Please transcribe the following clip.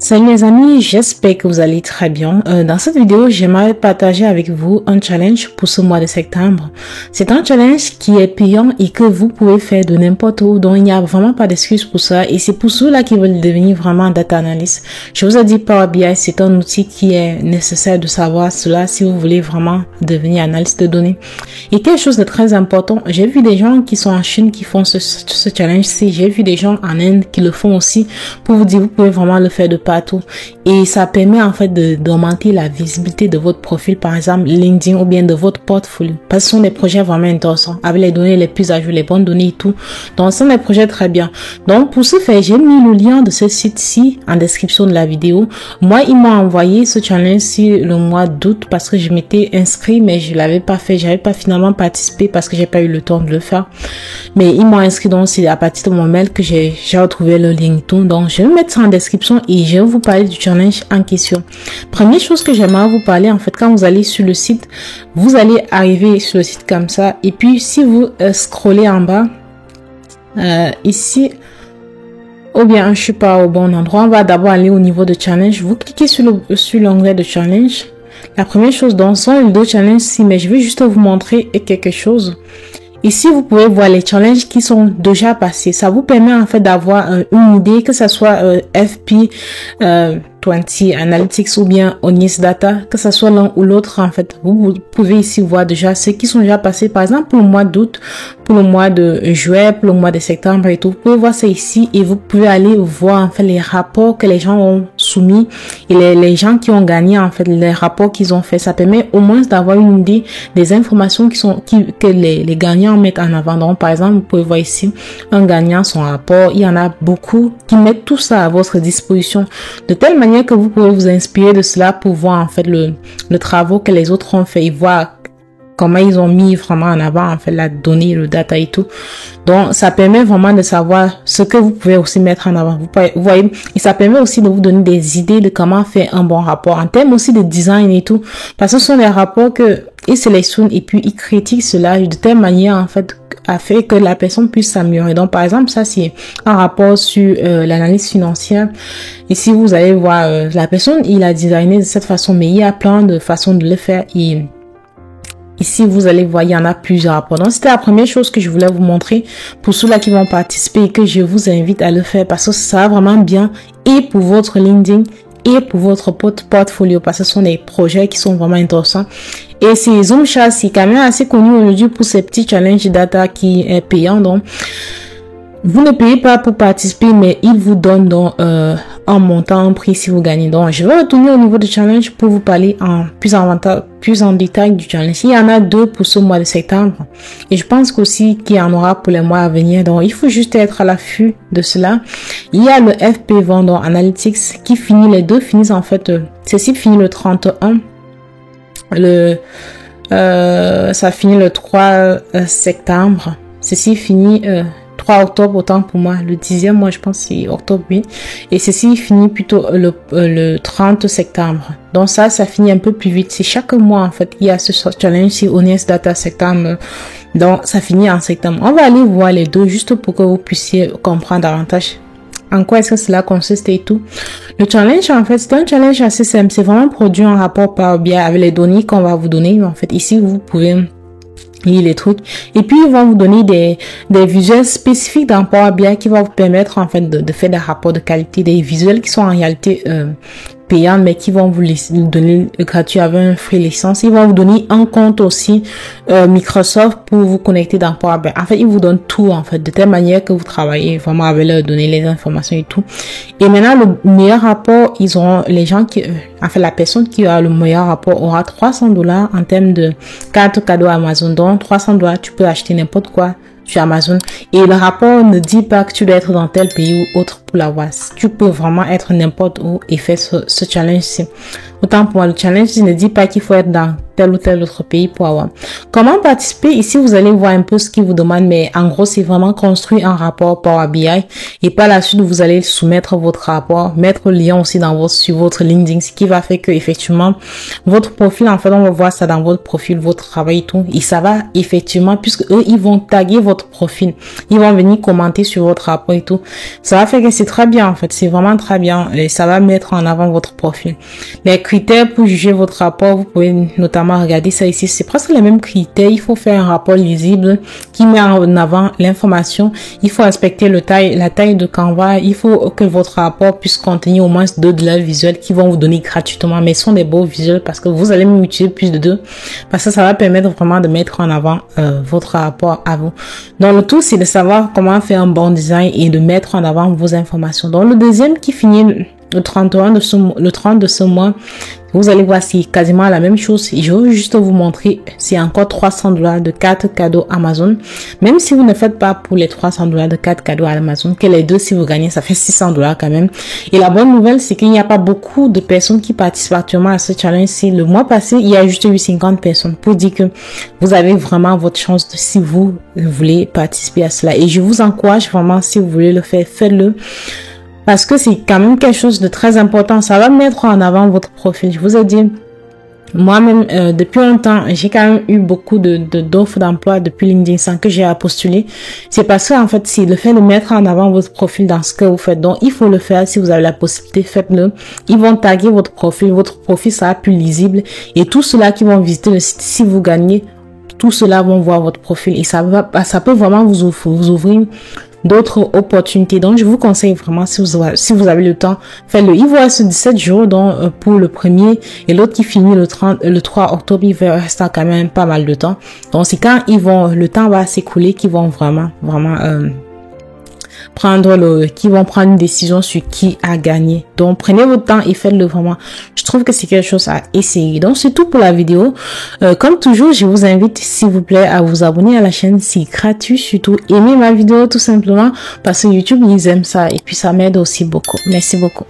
Salut les amis, j'espère que vous allez très bien. Dans cette vidéo, j'aimerais partager avec vous un challenge pour ce mois de septembre. C'est un challenge qui est payant et que vous pouvez faire de n'importe où, donc il n'y a vraiment pas d'excuse pour ça. Et c'est pour ceux-là qui veulent devenir vraiment data analyst. Je vous ai dit Power BI, c'est un outil qui est nécessaire de savoir cela si vous voulez vraiment devenir analyste de données. Et quelque chose de très important, j'ai vu des gens qui sont en Chine qui font ce challenge-ci. J'ai vu des gens en Inde qui le font aussi pour vous dire vous pouvez vraiment le faire de partout. Et ça permet en fait d'augmenter la visibilité de votre profil, par exemple LinkedIn ou bien de votre portfolio. Parce que ce sont des projets vraiment intéressants avec les données les plus à jour, les bonnes données et tout. Donc ce sont des projets très bien. Donc pour ce faire, j'ai mis le lien de ce site-ci en description de la vidéo. Moi, ils m'ont envoyé ce challenge-ci le mois d'août parce que je m'étais inscrit mais je l'avais pas fait. J'avais pas finalement participé parce que j'ai pas eu le temps de le faire. Mais ils m'ont inscrit, donc c'est à partir de mon mail que j'ai retrouvé le lien et tout. Donc je vais mettre ça en description et je vais vous parler du challenge en question. Première chose que j'aimerais vous parler, en fait, quand vous allez sur le site, vous allez arriver sur le site comme ça. Et puis si vous scrollez en bas, ici, ou bien je suis pas au bon endroit, on va d'abord aller au niveau de challenge. Vous cliquez sur l'onglet de challenge. La première chose, dans son deux challenges ici, mais je vais juste vous montrer quelque chose. Ici, vous pouvez voir les challenges qui sont déjà passés. Ça vous permet en fait d'avoir une idée, que ce soit FP 20 Analytics ou bien Onis Data, que ce soit l'un ou l'autre en fait. Vous pouvez ici voir déjà ceux qui sont déjà passés, par exemple pour le mois d'août, pour le mois de juillet, pour le mois de septembre et tout. Vous pouvez voir ça ici et vous pouvez aller voir en fait les rapports que les gens ont soumis et les gens qui ont gagné en fait les rapports qu'ils ont fait. Ça permet au moins d'avoir une idée des informations que les gagnants mettent en avant. Donc par exemple, vous pouvez voir ici un gagnant, son rapport. Il y en a beaucoup qui mettent tout ça à votre disposition de telle manière que vous pouvez vous inspirer de cela pour voir en fait le travail que les autres ont fait et voir comment ils ont mis vraiment en avant en fait la donnée, le data et tout. Donc ça permet vraiment de savoir ce que vous pouvez aussi mettre en avant. Vous voyez, et ça permet aussi de vous donner des idées de comment faire un bon rapport en termes aussi de design et tout. Parce que ce sont des rapports que ils sélectionnent et puis ils critiquent cela de telle manière en fait à faire que la personne puisse s'améliorer. Donc par exemple, ça c'est un rapport sur l'analyse financière. Ici vous allez voir la personne, il a designé de cette façon, mais il y a plein de façons de le faire. Et ici, vous allez voir, il y en a plusieurs rapports. Donc, c'était la première chose que je voulais vous montrer pour ceux-là qui vont participer et que je vous invite à le faire parce que ça va vraiment bien et pour votre LinkedIn et pour votre portfolio parce que ce sont des projets qui sont vraiment intéressants. Et c'est Zoomchat, c'est quand même assez connu aujourd'hui pour ces petits challenges data qui est payant. Donc, vous ne payez pas pour participer, mais il vous donne donc un montant, un prix si vous gagnez. Donc, je vais retourner au niveau du challenge pour vous parler plus en détail du challenge. Il y en a deux pour ce mois de septembre. Et je pense qu'aussi qu'il y en aura pour les mois à venir. Donc, il faut juste être à l'affût de cela. Il y a le FP20 donc Analytics qui finit, les deux finissent en fait, ceci finit le 31. Ça finit le 3 septembre. Ceci finit 3 octobre, autant pour moi. Le 10e, moi, je pense c'est octobre, oui. Et ceci finit plutôt le 30 septembre. Donc ça finit un peu plus vite. C'est chaque mois, en fait, il y a ce challenge sur Onis Data septembre. Donc, ça finit en septembre. On va aller voir les deux juste pour que vous puissiez comprendre davantage en quoi est-ce que cela consiste et tout. Le challenge, en fait, c'est un challenge assez simple. C'est vraiment produit un rapport Power BI avec les données qu'on va vous donner. En fait, ici, vous pouvez lire les trucs. Et puis, ils vont vous donner des visuels spécifiques dans Power BI qui vont vous permettre, en fait, de faire des rapports de qualité, des visuels qui sont en réalité payants, mais qui vont vous donner gratuit avec un free licence. Ils vont vous donner un compte aussi Microsoft pour vous connecter dans Power BI. En fait, ils vous donnent tout, en fait, de telle manière que vous travaillez vraiment avec leurs données, les informations et tout. Et maintenant, le meilleur rapport, ils auront les gens qui, la personne qui a le meilleur rapport aura $300 en termes de carte cadeau Amazon. Donc, $300, tu peux acheter n'importe quoi sur Amazon. Et le rapport ne dit pas que tu dois être dans tel pays ou autre pour l'avoir. Tu peux vraiment être n'importe où et faire ce challenge-ci. Autant pour moi, le challenge ne dit pas qu'il faut être dans tel ou tel autre pays pour avoir. Comment participer? Ici, vous allez voir un peu ce qu'ils vous demandent, mais en gros, c'est vraiment construire un rapport Power BI et par la suite, vous allez soumettre votre rapport, mettre le lien aussi sur votre LinkedIn, ce qui va faire que effectivement, votre profil, en fait, on va voir ça dans votre profil, votre travail et tout, et ça va effectivement, puisque eux, ils vont taguer votre profil, ils vont venir commenter sur votre rapport et tout. Ça va faire que c'est très bien, en fait, c'est vraiment très bien, et ça va mettre en avant votre profil. Les critères pour juger votre rapport, vous pouvez notamment regarder ça ici, c'est presque les mêmes critères. Il faut faire un rapport lisible qui met en avant l'information, il faut respecter la taille de Canva, il faut que votre rapport puisse contenir au moins 2 de leurs visuels qui vont vous donner gratuitement, mais ce sont des beaux visuels parce que vous allez même utiliser plus de 2, parce que ça va permettre vraiment de mettre en avant votre rapport à vous. Donc le tout, c'est de savoir comment faire un bon design et de mettre en avant vos informations. Donc le deuxième qui finit le 30 de ce mois, vous allez voir, c'est quasiment la même chose. Et je veux juste vous montrer, c'est encore $300 de cartes cadeaux Amazon. Même si vous ne faites pas pour les $300 de cartes cadeaux à Amazon, que les deux, si vous gagnez, ça fait $600 quand même. Et la bonne nouvelle, c'est qu'il n'y a pas beaucoup de personnes qui participent actuellement à ce challenge. C'est le mois passé, il y a juste eu 50 personnes pour dire que vous avez vraiment votre chance si vous voulez participer à cela. Et je vous encourage vraiment, si vous voulez le faire, faites-le. Parce que c'est quand même quelque chose de très important. Ça va mettre en avant votre profil. Je vous ai dit, moi-même, depuis longtemps, j'ai quand même eu beaucoup d'offres d'emploi depuis LinkedIn sans que j'ai à postuler. C'est parce que, en fait, c'est le fait de mettre en avant votre profil dans ce que vous faites. Donc, il faut le faire. Si vous avez la possibilité, faites-le. Ils vont taguer votre profil. Votre profil sera plus lisible. Et tous ceux-là qui vont visiter le site, si vous gagnez, tous ceux-là vont voir votre profil. Et ça peut vraiment vous ouvrir d'autres opportunités. Donc, je vous conseille vraiment, si vous avez le temps, faites-le. Il vous reste 17 jours, donc, pour le premier, et l'autre qui finit le 3 octobre, il va rester quand même pas mal de temps. Donc, c'est quand le temps va s'écouler qu'ils vont vraiment prendre une décision sur qui a gagné. Donc, prenez votre temps et faites-le vraiment. Je trouve que c'est quelque chose à essayer. Donc, c'est tout pour la vidéo. Comme toujours, je vous invite, s'il vous plaît, à vous abonner à la chaîne. C'est gratuit, surtout. Aimez ma vidéo, tout simplement, parce que YouTube, ils aiment ça. Et puis, ça m'aide aussi beaucoup. Merci beaucoup.